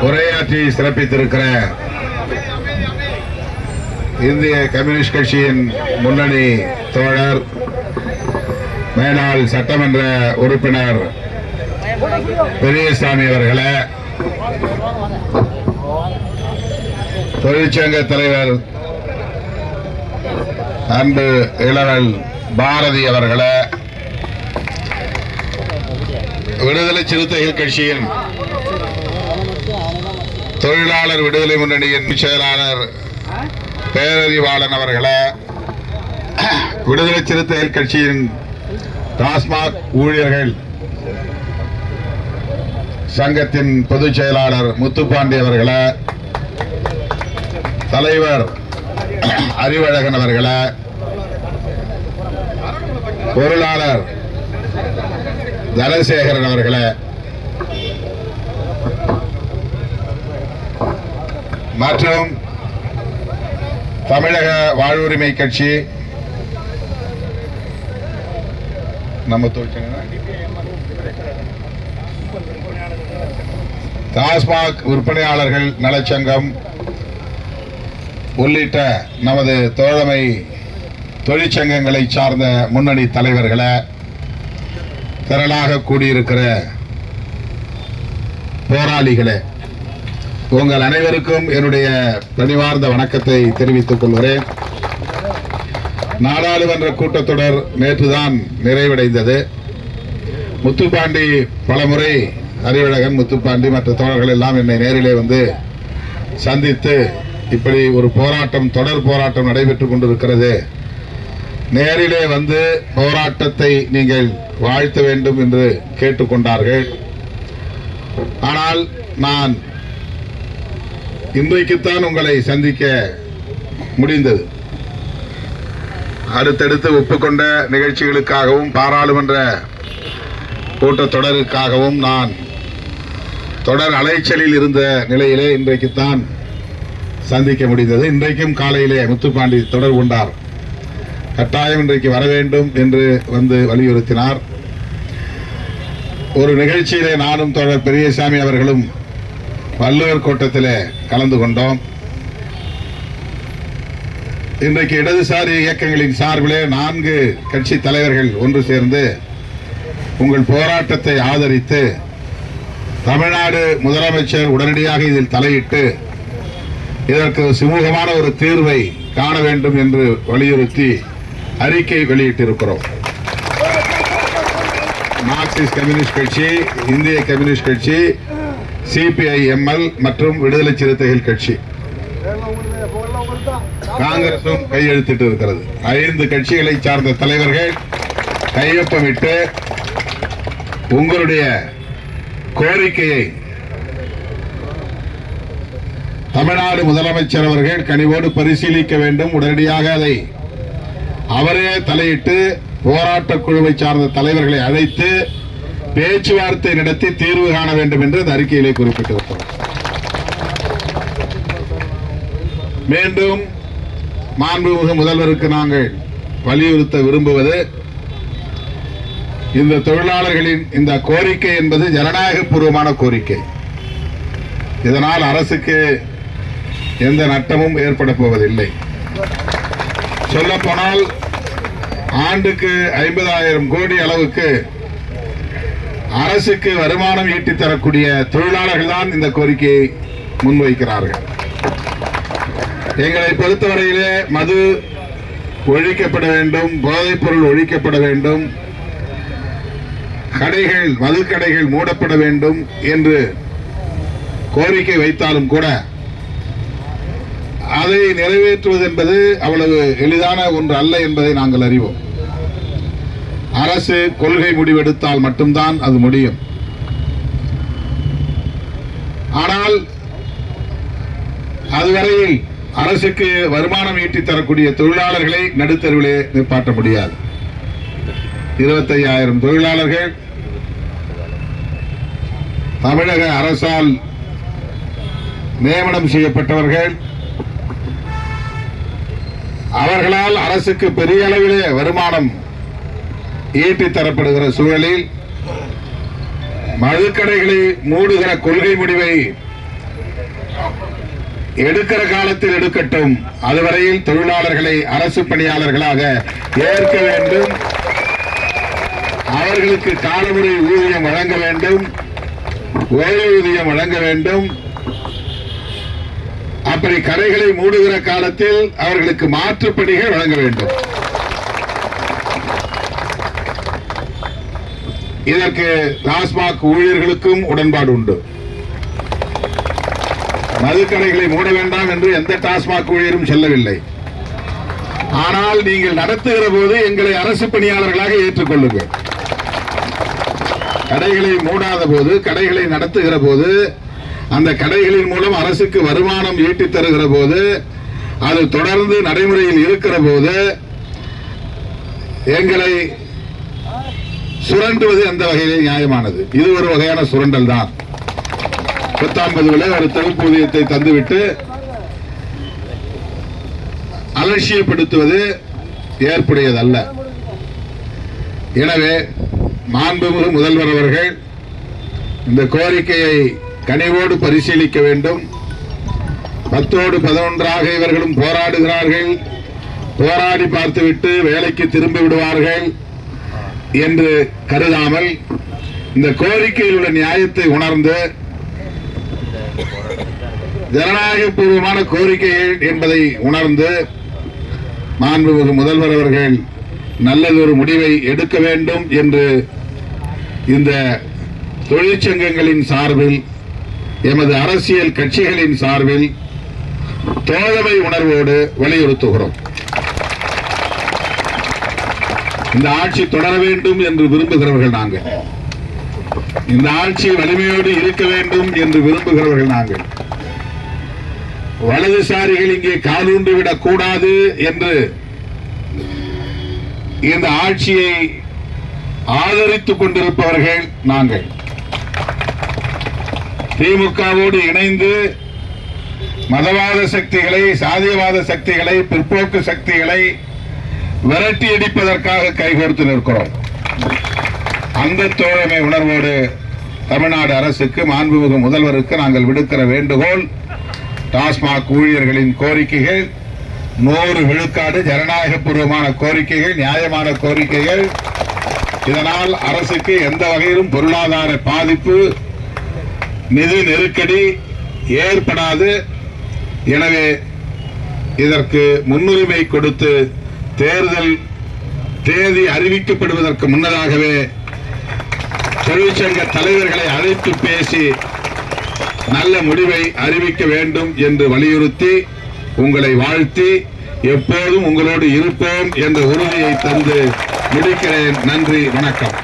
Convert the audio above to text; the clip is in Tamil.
உரையாற்றி சிறப்பித்திருக்கிற இந்திய கம்யூனிஸ்ட் கட்சியின் முன்னணி தோழர் மேலாள் சட்டமன்ற உறுப்பினர் பெரியசாமி அவர்களே, தொழிற்சங்க தலைவர் அன்பு இளவல் பாரதி அவர்களே, விடுதலை சிறுத்தைகள் கட்சியின் தொழிலாளர் விடுதலை முன்னணியின் செயலாளர் பேரறிவாளன் அவர்களே, விடுதலை சிறுத்தைகள் கட்சியின் டாஸ்மாக் ஊழியர்கள் சங்கத்தின் பொதுச் செயலாளர் முத்துப்பாண்டி அவர்களே, தலைவர் அறிவழகன் அவர்களே, பொருளாளர் தனசேகரன் அவர்களே, மற்றும் தமிழக வாழ்வுரிமை கட்சி நம்ம டாஸ்மாக் விற்பனையாளர்கள் நலச்சங்கம் உள்ளிட்ட நமது தோழமை தொழிற்சங்கங்களை சார்ந்த முன்னணி தலைவர்களை, திரளாக கூடியிருக்கிற போராளிகளே, உங்கள் அனைவருக்கும் என்னுடைய பணிவார்ந்த வணக்கத்தை தெரிவித்துக் கொள்கிறேன். நாடாளுமன்ற கூட்டத்தொடர் நேற்றுதான் நிறைவடைந்தது. முத்துப்பாண்டி பலமுறை, அறிவழகன், முத்துப்பாண்டி மற்ற தோழர்கள் எல்லாம் என்னை நேரிலே வந்து சந்தித்து இப்படி ஒரு போராட்டம், தொடர் போராட்டம் நடைபெற்றுக் கொண்டிருக்கிறது, நேரிலே வந்து போராட்டத்தை நீங்கள் வாழ்த்த வேண்டும் என்று கேட்டுக்கொண்டார்கள். ஆனால் நான் இன்றைக்குத்தான் உங்களை சந்திக்க முடிந்தது. அடுத்தடுத்து ஒப்புக்கொண்ட நிகழ்ச்சிகளுக்காகவும் பாராளுமன்ற கூட்டத்தொடருக்காகவும் நான் தொடர் அலைச்சலில் இருந்த நிலையிலே இன்றைக்குத்தான் சந்திக்க முடிந்தது. இன்றைக்கும் காலையிலே முத்துப்பாண்டி தொடர் கொண்டார். கட்டாயம் இன்றைக்கு வர வேண்டும் என்று வந்து வலியுறுத்தினார். ஒரு நிகழ்ச்சியிலே நானும் தோழர் பெரியசாமி அவர்களும் வள்ளுவர் கோட்டத்திலே கலந்து கொண்டோம். இன்றைக்கு இடதுசாரி இயக்கங்களின் சார்பிலே 4 கட்சி தலைவர்கள் ஒன்று சேர்ந்து உங்கள் போராட்டத்தை ஆதரித்து தமிழ்நாடு முதலமைச்சர் உடனடியாக இதில் தலையிட்டு இதற்கு சுமூகமான ஒரு தீர்வை காண வேண்டும் என்று வலியுறுத்தி அறிக்கை வெளியிட்டிருக்கிறோம். மார்க்சிஸ்ட் கம்யூனிஸ்ட் கட்சி, இந்திய கம்யூனிஸ்ட் கட்சி, சிபிஐஎம்எல் மற்றும் விடுதலை சிறுத்தைகள் கட்சி, காங்கிரசும் கையெழுத்திட்டு இருக்கிறது. 5 கட்சிகளை சார்ந்த தலைவர்கள் கையொப்பமிட்டு உங்களுடைய கோரிக்கையை தமிழ்நாடு முதலமைச்சர் அவர்கள் கனிவோடு பரிசீலிக்க வேண்டும். உடனடியாக அதை அவரே தலையிட்டு போராட்ட குழுவை சார்ந்த தலைவர்களை அழைத்து பேச்சுவார்த்தை நடத்தி தீர்வு காண வேண்டும் என்று அந்த அறிக்கையிலே குறிப்பிட்டிருக்கிறோம். மீண்டும் மாண்புமிகு முதல்வருக்கு நாங்கள் வலியுறுத்த விரும்புவது, இந்த தொழிலாளர்களின் இந்த கோரிக்கை என்பது ஜனநாயக பூர்வமான கோரிக்கை. இதனால் அரசுக்கு எந்த நட்டமும் ஏற்பட போவதில்லை. சொல்லப்போனால் ஆண்டுக்கு 50,000 கோடி அளவுக்கு அரசுக்கு வருமானம் ஈட்டித் தரக்கூடிய தொழிலாளர்கள் தான் இந்த கோரிக்கையை முன்வைக்கிறார்கள். எங்களை பொறுத்தவரையிலே மது ஒழிக்கப்பட வேண்டும், போதைப் பொருள் ஒழிக்கப்பட வேண்டும், கடைகள், மதுக்கடைகள் மூடப்பட வேண்டும் என்று கோரிக்கை வைத்தாலும் கூட அதை நிறைவேற்றுவது என்பது அவ்வளவு எளிதான ஒன்று அல்ல என்பதை நாங்கள் அறிவோம். அரசு கொள்கை முடிவெடுத்தால் மட்டும்தான் அது முடியும். ஆனால் அதுவரையில் அரசுக்கு வருமானம் ஈட்டித் தரக்கூடிய தொழிலாளர்களை நடுத்தருவிலே நிற்பாட்ட முடியாது. 25,000 தொழிலாளர்கள் தமிழக அரசால் நியமனம் செய்யப்பட்டவர்கள். அவர்களால் அரசுக்கு பெரிய அளவிலே வருமானம் ஈட்டித் தரப்படுகிற சூழலில் மதுக்கடைகளை மூடுகிற கொள்கை முடிவை எடுக்கிற காலத்தில் எடுக்கட்டும். அதுவரையில் தொழிலாளர்களை அரசு பணியாளர்களாக ஏற்க வேண்டும். அவர்களுக்கு காலமுறை ஊதியம் வழங்க வேண்டும், ஓய்வூதியம் வழங்க வேண்டும். அப்படி கடைகளை மூடுகிற காலத்தில் அவர்களுக்கு மாற்றுப்பணிகள் வழங்க வேண்டும். இதற்கு டாஸ்மாக் ஊழியர்களுக்கும் உடன்பாடு உண்டு. மதுக்கடைகளை மூட வேண்டாம் என்று எந்த டாஸ்மாக் ஊழியரும் சொல்லவில்லை. ஆனால் நீங்கள் நடத்துகிற போது எங்களை அரசு பணியாளர்களாக ஏற்றுக்கொள்ளுங்கள். கடைகளை மூடாத போது, கடைகளை நடத்துகிற போது, அந்த கடைகளின் மூலம் அரசுக்கு வருமானம் ஈட்டி தருகிற போது, அது தொடர்ந்து நடைமுறையில் இருக்கிற போது எங்களை சுரண்டுவது எந்த வகையிலே நியாயமானது? இது ஒரு வகையான சுரண்டல் தான். 19 ஒரு தொகுப்பூதியத்தை தந்துவிட்டு அலட்சியப்படுத்துவது ஏற்புடையதல்ல. எனவே மாண்புமிகு முதல்வர் அவர்கள் இந்த கோரிக்கையை கனிவோடு பரிசீலிக்க வேண்டும். 10ஓடு 11ஆக இவர்களும் போராடுகிறார்கள், போராடி பார்த்துவிட்டு வேலைக்கு திரும்பி விடுவார்கள் என்று கருதாமல் இந்த கோரிக்கையில் உள்ள நியாயத்தை உணர்ந்து ஜனநாயக பூர்வமான கோரிக்கைகள் என்பதை உணர்ந்து மாண்புமிகு முதல்வர் அவர்கள் நல்லதொரு முடிவை எடுக்க வேண்டும் என்று இந்த தொழிற்சங்கங்களின் சார்பில், எமது அரசியல் கட்சிகளின் சார்பில் தோழமை உணர்வோடு வலியுறுத்துகிறோம். இந்த ஆட்சி தொடர வேண்டும் என்று விரும்புகிறவர்கள் நாங்கள். இந்த ஆட்சி வலிமையோடு இருக்க வேண்டும் என்று விரும்புகிறவர்கள் நாங்கள். வலதுசாரிகள் இங்கே காலூன்றி விடக் கூடாது என்று இந்த ஆட்சியை ஆதரித்துக் கொண்டிருப்பவர்கள் நாங்கள். திமுகவோடு இணைந்து மதவாத சக்திகளை, சாதியவாத சக்திகளை, பிற்போக்கு சக்திகளை விரட்டி அடிப்பதற்காக கைகோர்த்து நிற்கிறோம். அந்த தோழமை உணர்வோடு தமிழ்நாடு அரசுக்கு, மாண்புமிகு முதல்வருக்கு நாங்கள் விடுக்கிற வேண்டுகோள், டாஸ்மாக் ஊழியர்களின் கோரிக்கைகள் 100 விழுக்காடு ஜனநாயக பூர்வமான கோரிக்கைகள், நியாயமான கோரிக்கைகள். இதனால் அரசுக்கு எந்த வகையிலும் பொருளாதார பாதிப்பு, நிதி நெருக்கடி ஏற்படாது. எனவே இதற்கு முன்னுரிமை கொடுத்து தேர்தல் தேதி அறிவிக்கப்படுவதற்கு முன்னதாகவே தொழிற்சங்க தலைவர்களை அழைத்து பேசி நல்ல முடிவை அறிவிக்க வேண்டும் என்று வலியுறுத்தி, உங்களை வாழ்த்தி, எப்போதும் உங்களோடு இருப்போம் என்ற உறுதியை தந்து முடிக்கிறேன். நன்றி, வணக்கம்.